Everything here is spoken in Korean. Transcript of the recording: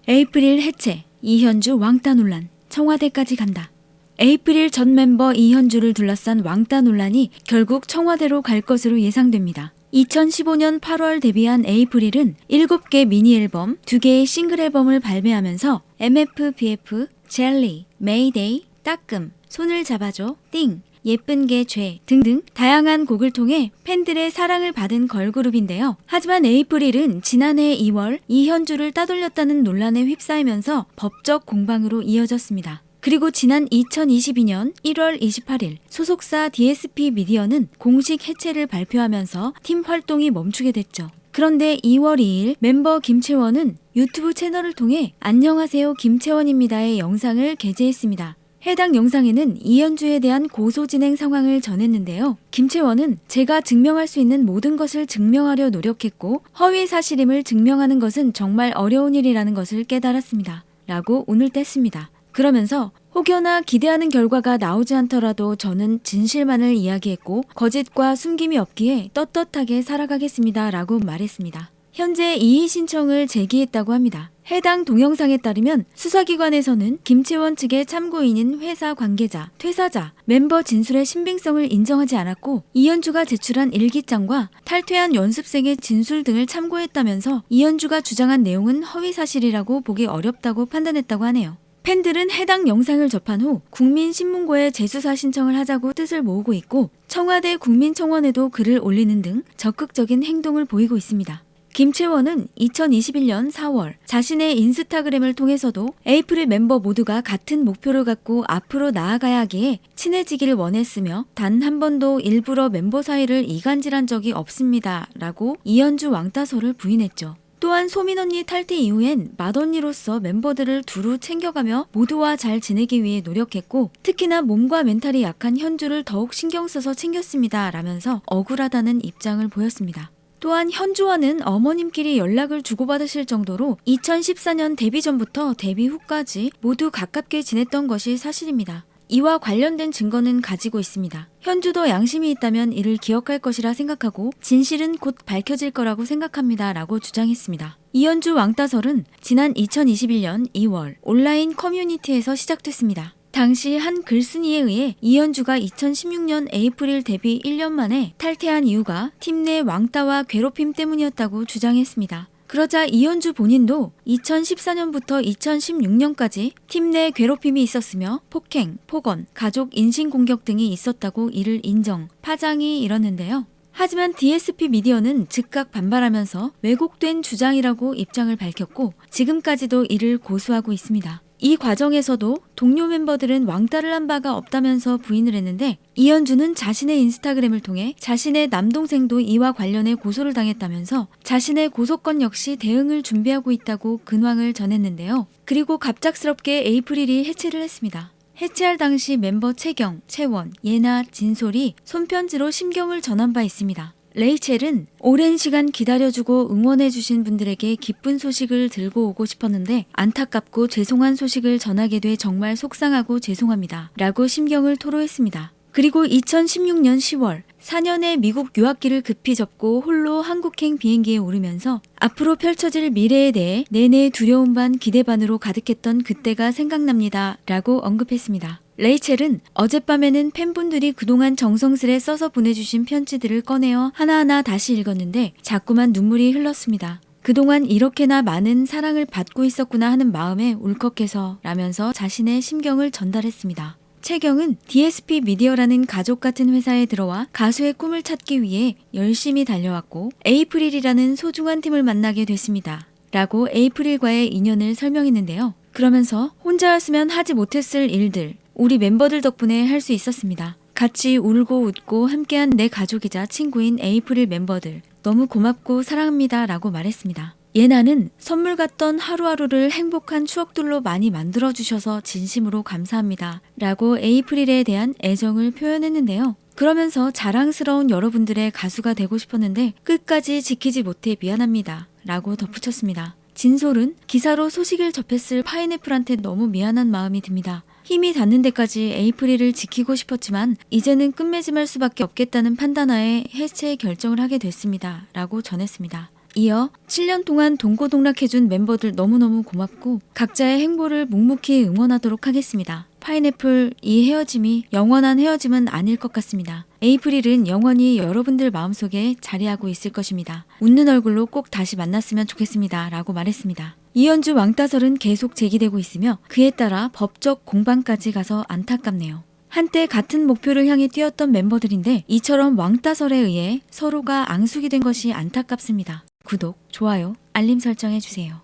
에이프릴 해체, 이현주 왕따 논란, 청와대까지 간다. 에이프릴 전 멤버 이현주를 둘러싼 왕따 논란이 결국 청와대로 갈 것으로 예상됩니다. 2015년 8월 데뷔한 에이프릴은 7개 미니 앨범, 2개의 싱글 앨범을 발매하면서 MFBF, 젤리, 메이데이, 따끔, 손을 잡아줘, 띵, 예쁜 게 죄 등등 다양한 곡을 통해 팬들의 사랑을 받은 걸그룹인데요. 하지만 에이프릴은 지난해 2월 이현주를 따돌렸다는 논란에 휩싸이면서 법적 공방으로 이어졌습니다. 그리고 지난 2022년 1월 28일 소속사 DSP 미디어는 공식 해체를 발표하면서 팀 활동이 멈추게 됐죠. 그런데 2월 2일 멤버 김채원은 유튜브 채널을 통해 안녕하세요 김채원입니다의 영상을 게재했습니다. 해당 영상에는 이현주에 대한 고소 진행 상황을 전했는데요. 김채원은 제가 증명할 수 있는 모든 것을 증명하려 노력했고 허위 사실임을 증명하는 것은 정말 어려운 일이라는 것을 깨달았습니다. 라고 운을 뗐습니다. 그러면서 혹여나 기대하는 결과가 나오지 않더라도 저는 진실만을 이야기했고 거짓과 숨김이 없기에 떳떳하게 살아가겠습니다. 라고 말했습니다. 현재 이의 신청을 제기했다고 합니다. 해당 동영상에 따르면 수사기관에서는 김채원 측의 참고인인 회사 관계자, 퇴사자, 멤버 진술의 신빙성을 인정하지 않았고 이현주가 제출한 일기장과 탈퇴한 연습생의 진술 등을 참고했다면서 이현주가 주장한 내용은 허위사실이라고 보기 어렵다고 판단했다고 하네요. 팬들은 해당 영상을 접한 후 국민신문고에 재수사 신청을 하자고 뜻을 모으고 있고 청와대 국민청원에도 글을 올리는 등 적극적인 행동을 보이고 있습니다. 김채원은 2021년 4월 자신의 인스타그램을 통해서도 에이프릴 멤버 모두가 같은 목표를 갖고 앞으로 나아가야 하기에 친해지기를 원했으며 단 한 번도 일부러 멤버 사이를 이간질한 적이 없습니다. 라고 이현주 왕따설을 부인했죠. 또한 소민 언니 탈퇴 이후엔 맏언니로서 멤버들을 두루 챙겨가며 모두와 잘 지내기 위해 노력했고 특히나 몸과 멘탈이 약한 현주를 더욱 신경 써서 챙겼습니다. 라면서 억울하다는 입장을 보였습니다. 또한 현주와는 어머님끼리 연락을 주고받으실 정도로 2014년 데뷔 전부터 데뷔 후까지 모두 가깝게 지냈던 것이 사실입니다. 이와 관련된 증거는 가지고 있습니다. 현주도 양심이 있다면 이를 기억할 것이라 생각하고 진실은 곧 밝혀질 거라고 생각합니다. 라고 주장했습니다. 이현주 왕따설은 지난 2021년 2월 온라인 커뮤니티에서 시작됐습니다. 당시 한 글쓴이에 의해 이현주가 2016년 에이프릴 데뷔 1년 만에 탈퇴한 이유가 팀 내 왕따와 괴롭힘 때문이었다고 주장했습니다. 그러자 이현주 본인도 2014년부터 2016년까지 팀 내 괴롭힘이 있었으며 폭행, 폭언, 가족 인신공격 등이 있었다고 이를 인정, 파장이 일었는데요. 하지만 DSP 미디어는 즉각 반발하면서 왜곡된 주장이라고 입장을 밝혔고 지금까지도 이를 고수하고 있습니다. 이 과정에서도 동료 멤버들은 왕따를 한 바가 없다면서 부인을 했는데 이현주는 자신의 인스타그램을 통해 자신의 남동생도 이와 관련해 고소를 당했다면서 자신의 고소건 역시 대응을 준비하고 있다고 근황을 전했는데요. 그리고 갑작스럽게 에이프릴이 해체를 했습니다. 해체할 당시 멤버 채경, 채원, 예나, 진솔이 손편지로 심경을 전한 바 있습니다. 레이첼은 오랜 시간 기다려주고 응원해주신 분들에게 기쁜 소식을 들고 오고 싶었는데 안타깝고 죄송한 소식을 전하게 돼 정말 속상하고 죄송합니다. 라고 심경을 토로했습니다. 그리고 2016년 10월 4년의 미국 유학기를 급히 접고 홀로 한국행 비행기에 오르면서 앞으로 펼쳐질 미래에 대해 내내 두려움 반 기대 반으로 가득했던 그때가 생각납니다. 라고 언급했습니다. 레이첼은 어젯밤에는 팬분들이 그동안 정성스레 써서 보내주신 편지들을 꺼내어 하나하나 다시 읽었는데 자꾸만 눈물이 흘렀습니다. 그동안 이렇게나 많은 사랑을 받고 있었구나 하는 마음에 울컥해서 라면서 자신의 심경을 전달했습니다. 채경은 DSP 미디어라는 가족 같은 회사에 들어와 가수의 꿈을 찾기 위해 열심히 달려왔고 에이프릴이라는 소중한 팀을 만나게 됐습니다. 라고 에이프릴과의 인연을 설명했는데요. 그러면서 혼자였으면 하지 못했을 일들, 우리 멤버들 덕분에 할 수 있었습니다. 같이 울고 웃고 함께한 내 가족이자 친구인 에이프릴 멤버들 너무 고맙고 사랑합니다. 라고 말했습니다. 예나는 선물 같던 하루하루를 행복한 추억들로 많이 만들어주셔서 진심으로 감사합니다. 라고 에이프릴에 대한 애정을 표현했는데요. 그러면서 자랑스러운 여러분들의 가수가 되고 싶었는데 끝까지 지키지 못해 미안합니다. 라고 덧붙였습니다. 진솔은 기사로 소식을 접했을 파인애플한테 너무 미안한 마음이 듭니다. 힘이 닿는 데까지 에이프릴을 지키고 싶었지만 이제는 끝맺음할 수밖에 없겠다는 판단하에 해체 결정을 하게 됐습니다. 라고 전했습니다. 이어 7년 동안 동고동락해준 멤버들 너무너무 고맙고 각자의 행보를 묵묵히 응원하도록 하겠습니다. 파인애플, 이 헤어짐이 영원한 헤어짐은 아닐 것 같습니다. 에이프릴은 영원히 여러분들 마음속에 자리하고 있을 것입니다. 웃는 얼굴로 꼭 다시 만났으면 좋겠습니다. 라고 말했습니다. 이현주 왕따설은 계속 제기되고 있으며 그에 따라 법적 공방까지 가서 안타깝네요. 한때 같은 목표를 향해 뛰었던 멤버들인데 이처럼 왕따설에 의해 서로가 앙숙이 된 것이 안타깝습니다. 구독, 좋아요, 알림 설정해주세요.